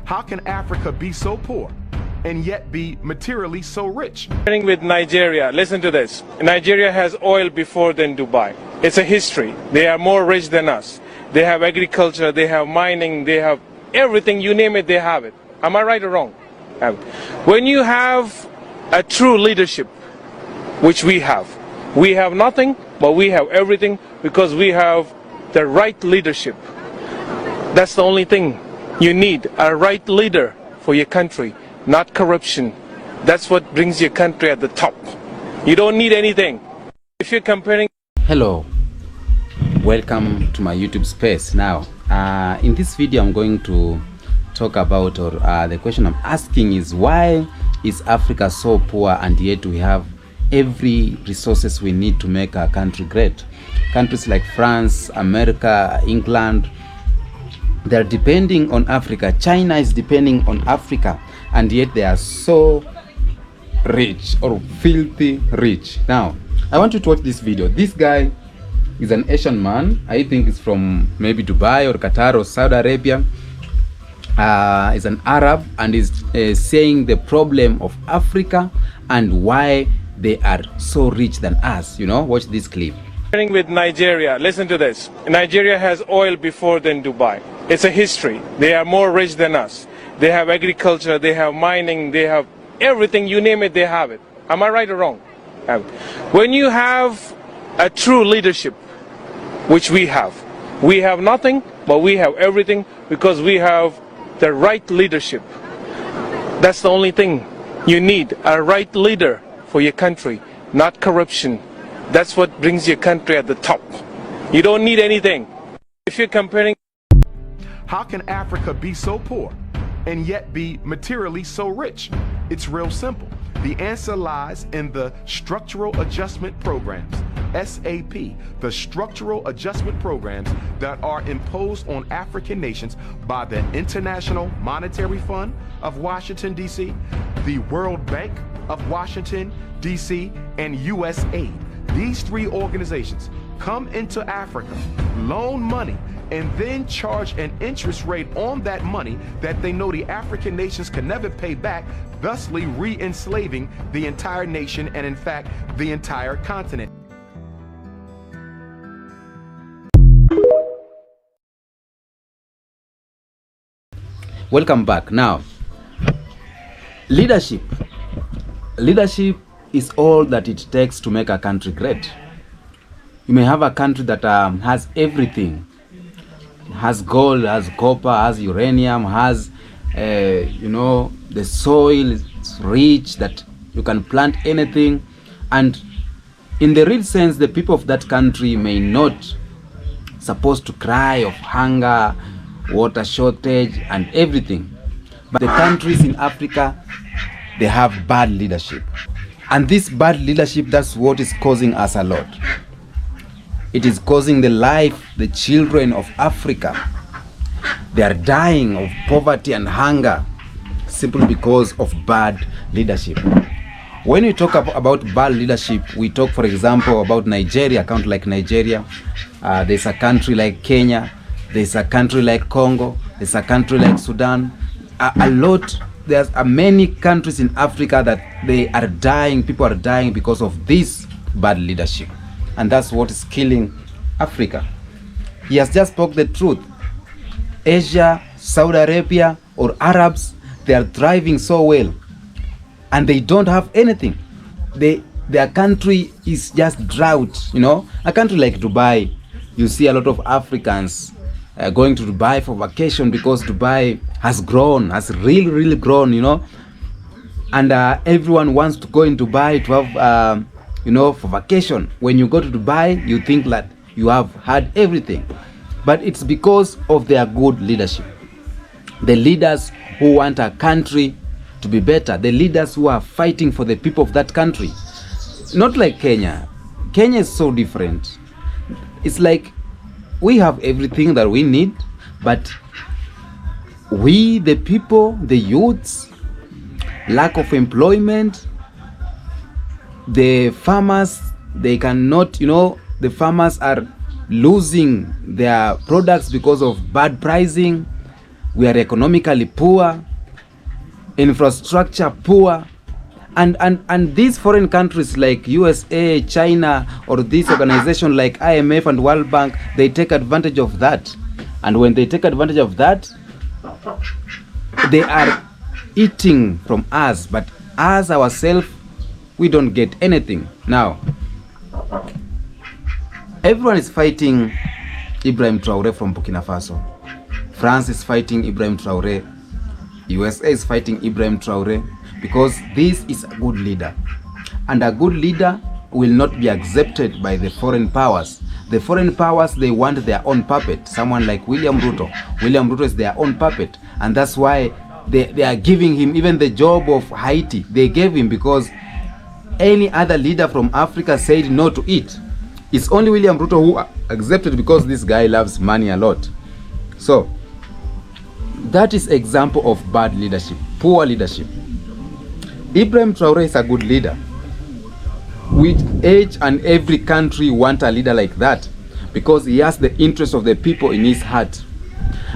How can Africa be so poor and yet be materially so rich? Starting with Nigeria, listen to this. Nigeria has oil before than Dubai. It's a history. They are more rich than us. They have agriculture, they have mining, they have everything, you name it, they have it. Am I right or wrong? When you have a true leadership, which we have nothing, but we have everything because we have the right leadership. That's the only thing you need, a right leader for your country, not corruption. That's what brings your country at the top. You don't need anything. If you're comparing... Hello, welcome to my YouTube space. Now, in this video I'm going to talk about, or the question I'm asking is, why is Africa so poor and yet we have every resources we need to make our country great? Countries like France, America, England, they're depending on Africa. China is depending on Africa, and yet they are so rich, or filthy rich. Now, I want you to watch this video. This guy is an Asian man. I think it's from maybe Dubai or Qatar or Saudi Arabia. Is an Arab, and is saying the problem of Africa and why they are so rich than us. You know, watch this clip. Starting with Nigeria, listen to this. Nigeria has oil before than Dubai. It's a history. They are more rich than us. They have agriculture, they have mining, they have everything, you name it, they have it. Am I right or wrong? When you have a true leadership, which we have nothing, but we have everything because we have the right leadership. That's the only thing you need, a right leader for your country, not corruption. That's what brings your country at the top. You don't need anything. If you're comparing... How can Africa be so poor and yet be materially so rich? It's real simple. The answer lies in the Structural Adjustment Programs, SAP, the Structural Adjustment Programs that are imposed on African nations by the International Monetary Fund of Washington, D.C., the World Bank of Washington, D.C., and USAID. These three organizations come into Africa, loan money, and then charge an interest rate on that money that they know the African nations can never pay back, thusly re-enslaving the entire nation and, in fact, the entire continent. Welcome back. Now, leadership is all that it takes to make a country great. You may have a country that has everything, has gold, has copper, has uranium, has the soil is rich, that you can plant anything, and in the real sense the people of that country may not supposed to cry of hunger, water shortage and everything. But the countries in Africa, they have bad leadership, and this bad leadership, that's what is causing us a lot. It is causing the children of Africa, they are dying of poverty and hunger simply because of bad leadership. When we talk about bad leadership, we talk, for example, about Nigeria, a country like Nigeria. There's a country like Kenya. There's a country like Congo. There's a country like Sudan. There's many countries in Africa that they are dying. People are dying because of this bad leadership. And that's what is killing Africa. He has just spoke the truth. Asia, Saudi Arabia, or Arabs, they are thriving so well, and they don't have anything. Their country is just drought. You know, a country like Dubai, you see a lot of Africans going to Dubai for vacation because Dubai has grown, has really grown. You know, and everyone wants to go in Dubai to have for vacation. When you go to Dubai, you think that you have had everything, but it's because of their good leadership. The leaders who want a country to be better, the leaders who are fighting for the people of that country. Not like Kenya. Kenya is so different. It's like we have everything that we need, but we, the people, the youths, lack of employment, the farmers, they cannot, the farmers are losing their products because of bad pricing, We are economically poor, infrastructure poor, and these foreign countries like USA, China, or this organization like IMF and World Bank, they take advantage of that. And when they take advantage of that, they are eating from us, but us ourselves, we don't get anything. Now, everyone is fighting Ibrahim Traore from Burkina Faso. France is fighting Ibrahim Traore. USA is fighting Ibrahim Traore because this is a good leader. And a good leader will not be accepted by the foreign powers. The foreign powers, they want their own puppet. Someone like William Ruto. William Ruto is their own puppet. And that's why they are giving him even the job of Haiti. They gave him because any other leader from Africa said no to it. It's only William Ruto who accepted because this guy loves money a lot. So, that is example of bad leadership, poor leadership. Ibrahim Traore is a good leader. Which each and every country want a leader like that because he has the interest of the people in his heart.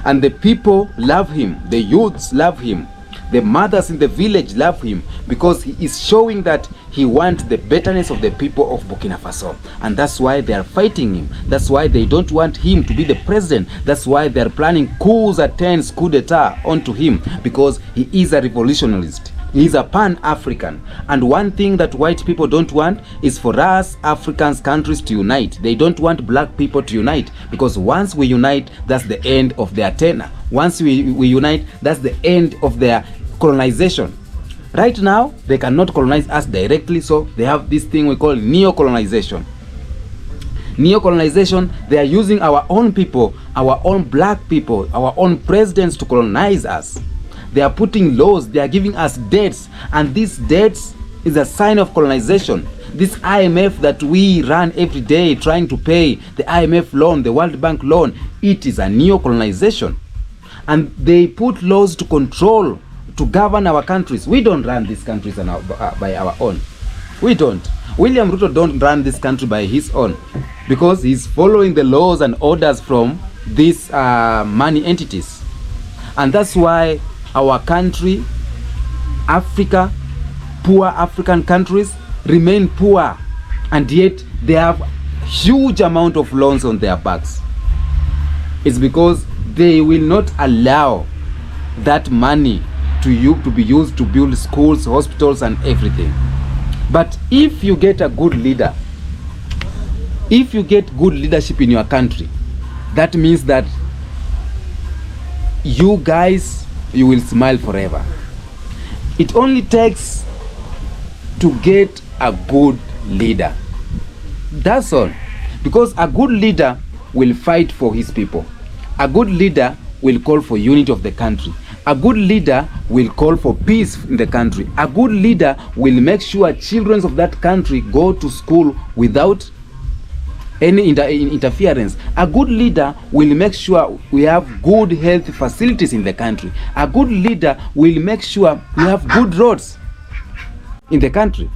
And the people love him, the youths love him, the mothers in the village love him because he is showing that he wants the betterness of the people of Burkina Faso. And that's why they are fighting him. That's why they don't want him to be the president. That's why they are planning coups attempts, coup d'etat onto him because he is a revolutionist. He is a pan-African. And one thing that white people don't want is for us Africans countries to unite. They don't want black people to unite because once we unite, that's the end of their tenure. Once we unite, that's the end of their colonization. Right now, they cannot colonize us directly, so they have this thing we call neocolonization. Neocolonization, they are using our own people, our own black people, our own presidents to colonize us. They are putting laws, they are giving us debts, and these debts is a sign of colonization. This IMF that we run every day trying to pay, the IMF loan, the World Bank loan, it is a neocolonization. And they put laws to control, to govern our countries. We don't run these countries by our own. We don't. William Ruto don't run this country by his own because he's following the laws and orders from these money entities. And that's why our country, Africa, poor African countries remain poor, and yet they have huge amount of loans on their backs. It's because they will not allow that money to be used to build schools, hospitals, and everything. But if you get a good leader, if you get good leadership in your country, that means that you guys, you will smile forever. It only takes to get a good leader. That's all. Because a good leader will fight for his people. A good leader will call for unity of the country. A good leader will call for peace in the country. A good leader will make sure children of that country go to school without any interference. A good leader will make sure we have good health facilities in the country. A good leader will make sure we have good roads in the country.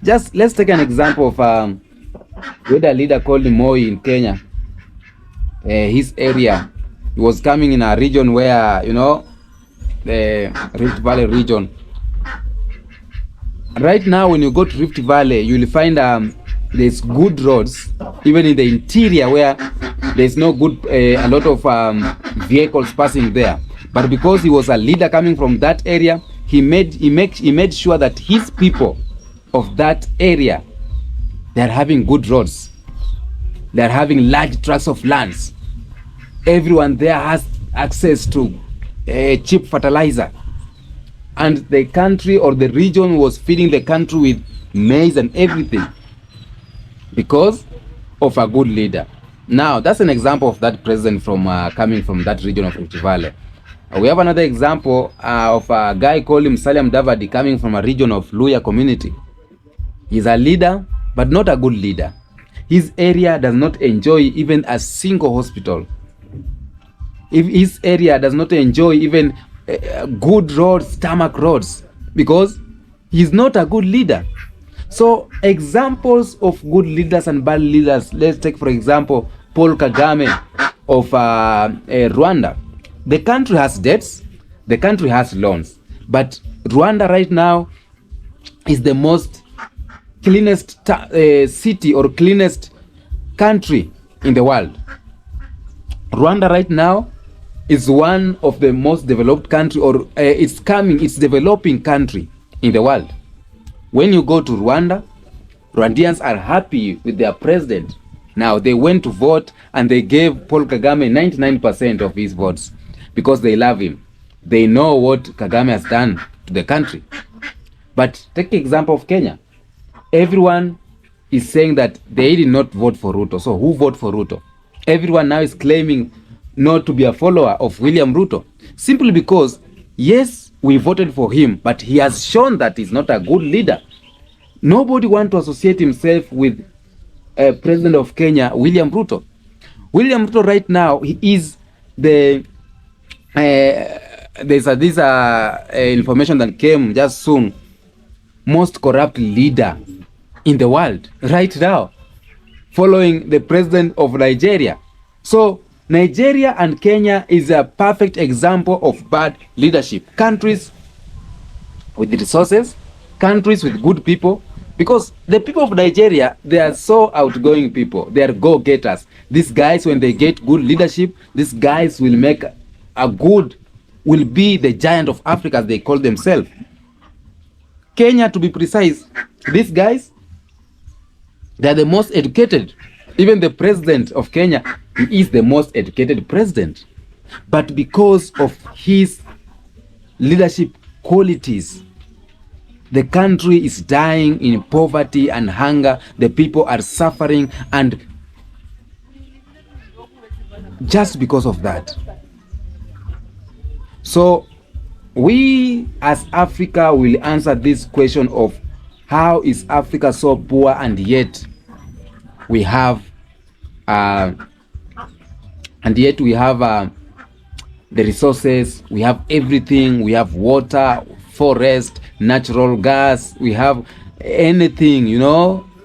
Just let's take an example of with a leader called Moi in Kenya. His area, he was coming in a region where, you know, the Rift Valley region. Right now, when you go to Rift Valley, you will find there's good roads, even in the interior where there's no good, a lot of vehicles passing there. But because he was a leader coming from that area, he made sure that his people of that area, they are having good roads. They are having large tracts of lands. Everyone there has access to cheap fertilizer. And the country or the region was feeding the country with maize and everything because of a good leader. Now, that's an example of that president from coming from that region of Rift Valley. We have another example of a guy called Musalia Mudavadi coming from a region of Luya community. He's a leader, but not a good leader. His area does not enjoy even a single hospital. If his area does not enjoy even good roads, tarmac roads, because he's not a good leader. So examples of good leaders and bad leaders, let's take for example Paul Kagame of Rwanda. the country has debts, the country has loans, but Rwanda right now is the most cleanest city or cleanest country in the world. Rwanda right now is one of the most developed country, or it's developing country in the world. When you go to Rwanda, Rwandians are happy with their president. Now they went to vote and they gave Paul Kagame 99% of his votes because they love him. They know what Kagame has done to the country. But take the example of Kenya. Everyone is saying that they did not vote for Ruto. So who voted for Ruto? Everyone now is claiming not to be a follower of William Ruto. Simply because, yes, we voted for him, but he has shown that he's not a good leader. Nobody wants to associate himself with President of Kenya, William Ruto. William Ruto right now, he is the there's this information that came just soon, most corrupt leader in the world right now, following the president of Nigeria. So Nigeria and Kenya is a perfect example of bad leadership. Countries with resources, countries with good people, because the people of Nigeria, they are so outgoing people. They are go-getters. These guys, when they get good leadership, these guys will make will be the giant of Africa, as they call themselves. Kenya, to be precise, these guys, they are the most educated. Even the president of Kenya, he is the most educated president. But because of his leadership qualities, the country is dying in poverty and hunger. The people are suffering, and just because of that. So we as Africa will answer this question of how is Africa so poor and yet we have the resources, we have everything, we have water, forest, natural gas, we have anything,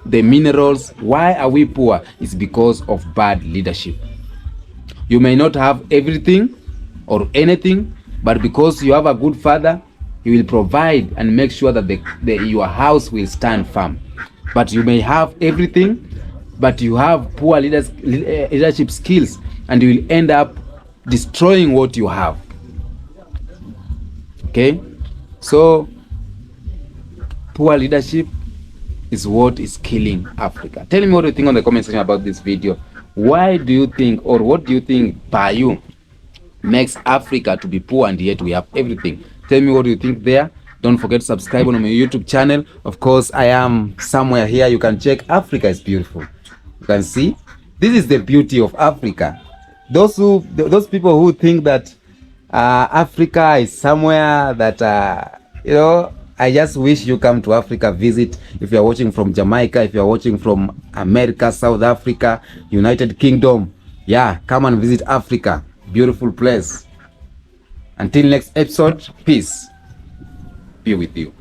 the minerals. Why are we poor? It's because of bad leadership. You may not have everything or anything, but because you have a good father, he will provide and make sure that your house will stand firm. But you may have everything, but you have poor leadership skills, and you will end up destroying what you have. Okay? So poor leadership is what is killing Africa. Tell me what you think on the comment section about this video. Why do you think, or what do you think by you makes Africa to be poor and yet we have everything? Tell me what you think there. Don't forget to subscribe on my YouTube channel. Of course, I am somewhere here. You can check. Africa is beautiful. You can see. This is the beauty of Africa. Those people who think that Africa is somewhere that I just wish you come to Africa, visit. If you are watching from Jamaica, if you are watching from America, South Africa, United Kingdom, yeah, come and visit Africa. Beautiful place. Until next episode, peace be with you.